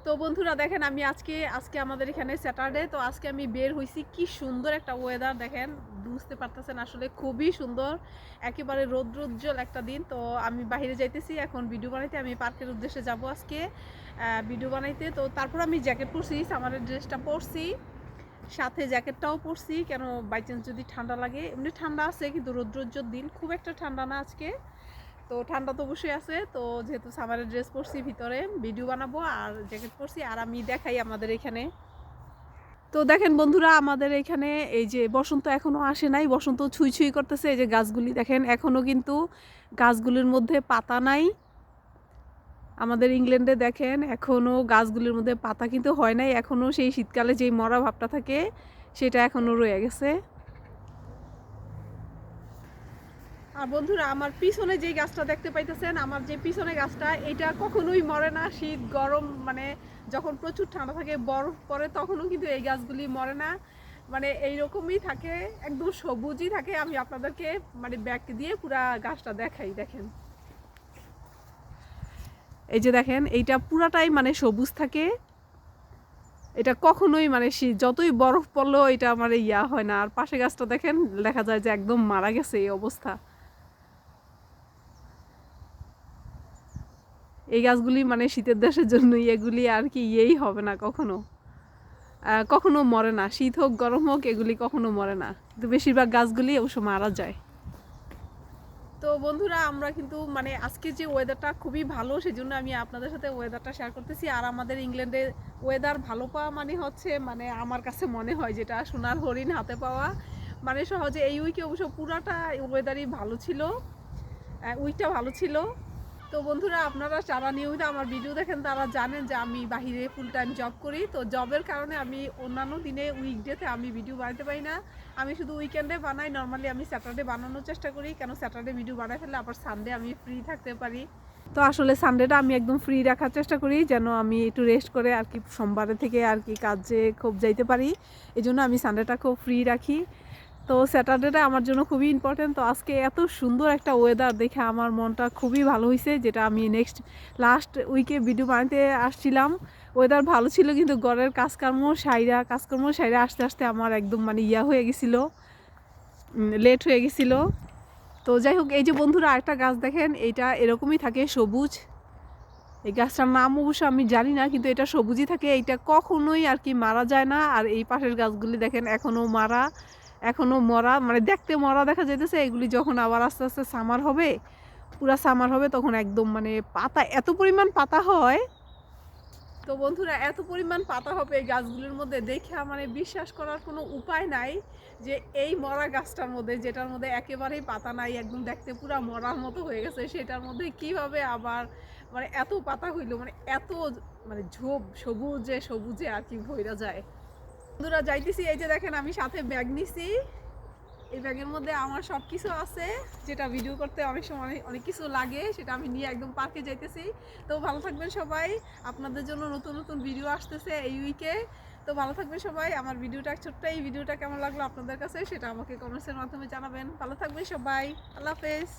তো বন্ধুরা দেখেন আমি আজকে আজকে আমাদের এখানে স্যাটারডে, তো আজকে আমি বের হইছি। কি সুন্দর একটা ওয়েদার দেখেন, বুঝতে পারতেছেন আসলে খুবই সুন্দর, একেবারে রৌদ্রোজ্জ্বল একটা দিন। তো আমি বাইরে যাইতেছি এখন ভিডিও বানাইতে, আমি পার্কের উদ্দেশ্যে যাব আজকে ভিডিও বানাইতে। তো তারপর আমি জ্যাকেট পরছি, সামারের ড্রেসটা পরছি, সাথে জ্যাকেটটাও পরছি, কেন বাই চান্স যদি ঠান্ডা লাগে। এমনি ঠান্ডা আছে কিন্তু রৌদ্রোজ্জ্বল দিন, খুব একটা ঠান্ডা না আজকে। তো ঠান্ডা তো অবশ্যই আছে, তো যেহেতু সামারের ড্রেস পরছি, ভিতরে ভিডিও বানাবো আর জ্যাকেট পরছি, আর আমি দেখাই আমাদের এখানে। তো দেখেন বন্ধুরা, আমাদের এখানে এই যে বসন্ত এখনো আসে নাই, বসন্ত ছুঁই ছুঁই করতেছে। এই যে গাছগুলি দেখেন, এখনো কিন্তু গাছগুলির মধ্যে পাতা নাই। আমাদের ইংল্যান্ডে দেখেন এখনো গাছগুলির মধ্যে পাতা কিন্তু হয় নাই, এখনো সেই শীতকালে যেই মরা ভাবটা থাকে সেটা এখনো রয়ে গেছে। আর বন্ধুরা, আমার পিছনে যে গাছটা দেখতে পাইতেছেন, আমার যে পিছনে গাছটা, এটা কখনোই মরে না। শীত গরম মানে যখন প্রচুর ঠান্ডা থাকে, বরফ পড়ে, তখনও কিন্তু এই গাছগুলি মরে না, মানে এইরকমই থাকে, একদম সবুজই থাকে। আমি আপনাদেরকে মানে ব্যাক দিয়ে পুরা গাছটা দেখাই। দেখেন এই যে দেখেন, এইটা পুরাটাই মানে সবুজ থাকে, এটা কখনোই মানে শীত যতই বরফ পড়লেও এটা আমার ইয়া হয় না। আর পাশে গাছটা দেখেন, দেখা যায় যে একদম মারা গেছে এই অবস্থা। এই গাছগুলি মানে শীতের দেশের জন্যই, এগুলি আর কি ইয়েই হবে না কখনো, কখনো মরে না। শীত হোক গরম হোক, এগুলি কখনো মরে না, কিন্তু বেশিরভাগ গাছগুলি অবশ্য মারা যায়। তো বন্ধুরা, আমরা কিন্তু মানে আজকে যে ওয়েদারটা খুবই ভালো, সেই জন্য আমি আপনাদের সাথে ওয়েদারটা শেয়ার করতেছি। আর আমাদের ইংল্যান্ডে ওয়েদার ভালো পাওয়া মানে হচ্ছে, মানে আমার কাছে মনে হয় যেটা সোনার হরিণ হাতে পাওয়া। মানে সহজে এই উইকে অবশ্য পুরাটা ওয়েদারই ভালো ছিল, উইকটা ভালো ছিল। তো বন্ধুরা, আপনারা যারা নিয়মিত আমার ভিডিও দেখেন তারা জানেন যে আমি বাহিরে ফুল টাইম জব করি। তো জবের কারণে আমি অন্যান্য দিনে উইকডেতে আমি ভিডিও বানাতে পারি না, আমি শুধু উইকেন্ডে বানাই। নর্মালি আমি স্যাটারডে বানানোর চেষ্টা করি, কেন স্যাটারডে ভিডিও বানাই ফেললে আবার সানডে আমি ফ্রি থাকতে পারি। তো আসলে সানডেটা আমি একদম ফ্রি রাখার চেষ্টা করি, যেন আমি একটু রেস্ট করে আর কি সোমবারে থেকে আর কি কাজে খুব যাইতে পারি। এই জন্য আমি সানডেটা খুব ফ্রি রাখি। তো স্যাটারডেটা আমার জন্য খুবই ইম্পর্টেন্ট। তো আজকে এত সুন্দর একটা ওয়েদার দেখে আমার মনটা খুবই ভালো হয়েছে, যেটা আমি লাস্ট উইকে ভিডিও বানাতে আসছিলাম। ওয়েদার ভালো ছিল, কিন্তু ঘরের কাজকর্ম সাইরা আস্তে আস্তে আমার একদম মানে ইয়া হয়ে গেছিলো, লেট হয়ে গেছিলো। তো যাই হোক, এই যে বন্ধুরা আরেকটা গাছ দেখেন, এইটা এরকমই থাকে সবুজ। এই গাছটার নাম অবশ্য আমি জানি না, কিন্তু এটা সবুজই থাকে, এইটা কখনোই আর কি মারা যায় না। আর এই পাশের গাছগুলি দেখেন এখনো মরা, মানে দেখতে মরা দেখা যাইতেছে। এগুলি যখন আবার আস্তে আস্তে সামার হবে, পুরা সামার হবে, তখন একদম মানে পাতা, এত পরিমাণ পাতা হয়। তো বন্ধুরা, এত পরিমাণ পাতা হবে এই গাছগুলির মধ্যে, দেখে মানে বিশ্বাস করার কোনো উপায় নাই যে এই মরা গাছটার মধ্যে, যেটার মধ্যে একেবারেই পাতা নাই, একদম দেখতে পুরা মরার মতো হয়ে গেছে, সেটার মধ্যে কিভাবে আবার মানে এত পাতা হইলো, মানে এত মানে ঝোপ সবুজে সবুজে আর কি ভইরা যায়। বন্ধুরা যাইতেছি, এই যে দেখেন আমি সাথে ব্যাগ নিছি, এই ব্যাগের মধ্যে আমার সব কিছু আছে, যেটা ভিডিও করতে অনেক সময় অনেক কিছু লাগে, সেটা আমি নিয়ে একদম পার্কে যাইতেছি। তো ভালো থাকবেন সবাই, আপনাদের জন্য নতুন নতুন ভিডিও আসতেছে এই উইকে। তো ভালো থাকবেন সবাই। আমার ভিডিওটা ছোট্ট, এই ভিডিওটা কেমন লাগলো আপনাদের কাছে সেটা আমাকে কমেন্টসের মাধ্যমে জানাবেন। ভালো থাকবেন সবাই, আল্লাহ হাফেজ।